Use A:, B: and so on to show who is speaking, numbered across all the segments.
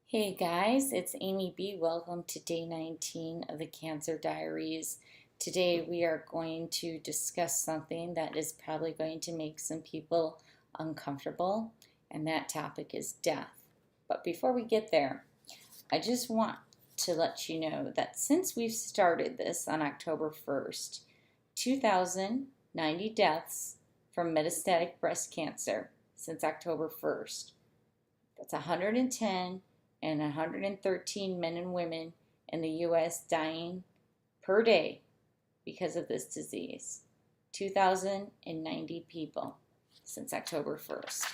A: Hey guys, it's Amy B. Welcome to day 19 of the Cancer Diaries. Today we are going to discuss something that is probably going to make some people uncomfortable, and that topic is death. But before we get there, I just want to let you know that since we've started this on October 1st, 2,090 deaths from metastatic breast cancer since October 1st. That's 110 and 113 men and women in the U.S. dying per day because of this disease. 2,090 people since October 1st.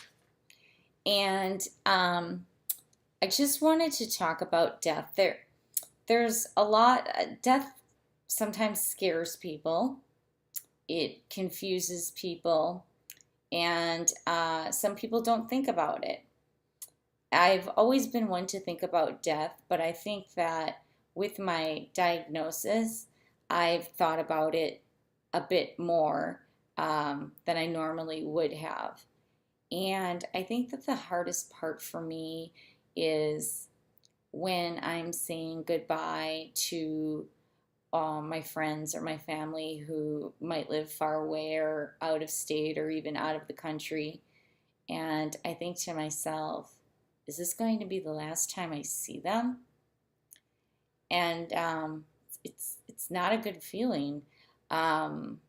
A: And I just wanted to talk about death. There's a lot. Death sometimes scares people. It confuses people, and some people don't think about it. I've always been one to think about death, but I think that with my diagnosis, I've thought about it a bit more than I normally would have. And I think that the hardest part for me is when I'm saying goodbye to my friends or my family who might live far away or out of state or even out of the country. And I think to myself, is this going to be the last time I see them? And it's not a good feeling. Um,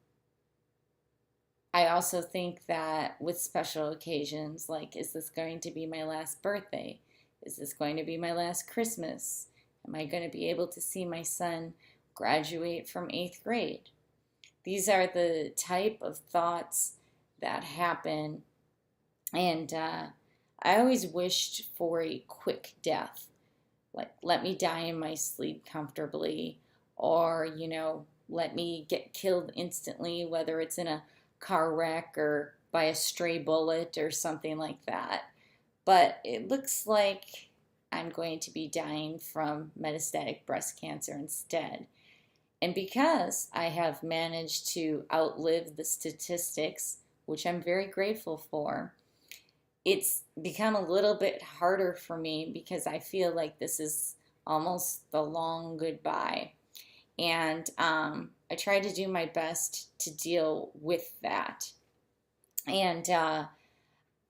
A: I also think that with special occasions, like, is this going to be my last birthday? Is this going to be my last Christmas? Am I going to be able to see my son graduate from 8th grade? These are the type of thoughts that happen, and I always wished for a quick death. Like, let me die in my sleep comfortably, or, let me get killed instantly, whether it's in a car wreck or by a stray bullet or something like that. But it looks like I'm going to be dying from metastatic breast cancer instead. And because I have managed to outlive the statistics, which I'm very grateful for, it's become a little bit harder for me because I feel like this is almost the long goodbye. And I try to do my best to deal with that. And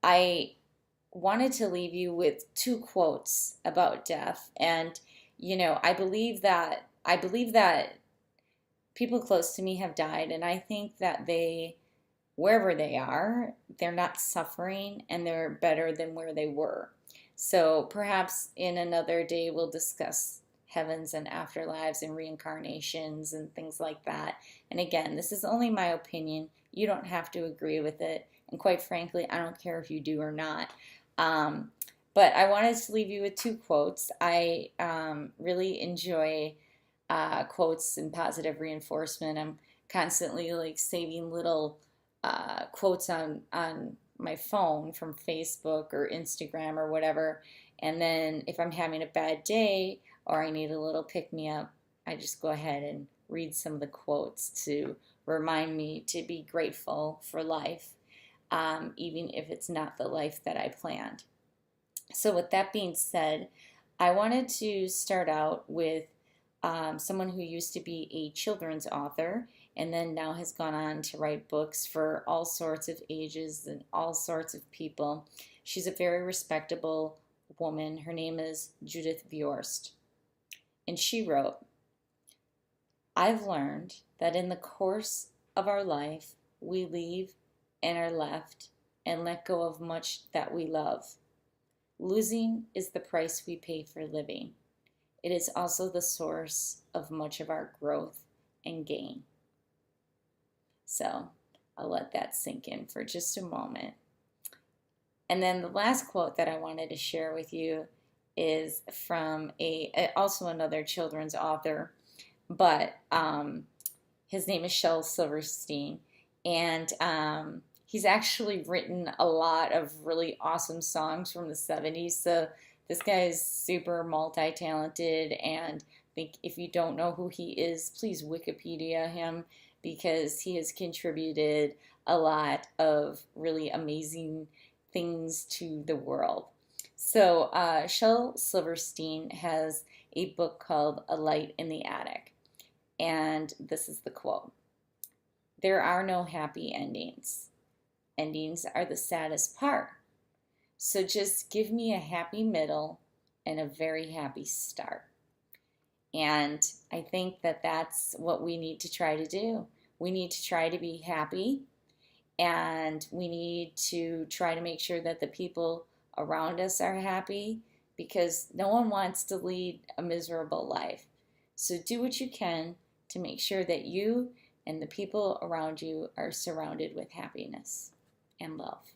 A: I wanted to leave you with two quotes about death. And I believe that people close to me have died, and I think that wherever they are, they're not suffering and they're better than where they were. So perhaps in another day we'll discuss heavens and afterlives and reincarnations and things like that. And again, this is only my opinion. You don't have to agree with it. And quite frankly, I don't care if you do or not. Um, but I wanted to leave you with two quotes. I really enjoy quotes and positive reinforcement. I'm constantly like saving little quotes on my phone from Facebook or Instagram or whatever. And then if I'm having a bad day or I need a little pick me up, I just go ahead and read some of the quotes to remind me to be grateful for life, even if it's not the life that I planned. So, with that being said, I wanted to start out with someone who used to be a children's author and then now has gone on to write books for all sorts of ages and all sorts of people. She's a very respectable woman. Her name is Judith Viorst. And she wrote, I've learned that in the course of our life, we leave and are left and let go of much that we love. Losing is the price we pay for living. It is also the source of much of our growth and gain. So I'll let that sink in for just a moment. And then the last quote that I wanted to share with you is from also another children's author, but his name is Shel Silverstein, and he's actually written a lot of really awesome songs from the 70s. So this guy is super multi-talented, and I think if you don't know who he is, please Wikipedia him because he has contributed a lot of really amazing things to the world. So, Shel Silverstein has a book called A Light in the Attic. And this is the quote: "There are no happy endings. Endings are the saddest part. So just give me a happy middle and a very happy start." And I think that that's what we need to try to do. We need to try to be happy, and we need to try to make sure that the people around us are happy, because no one wants to lead a miserable life. So do what you can to make sure that you and the people around you are surrounded with happiness and love.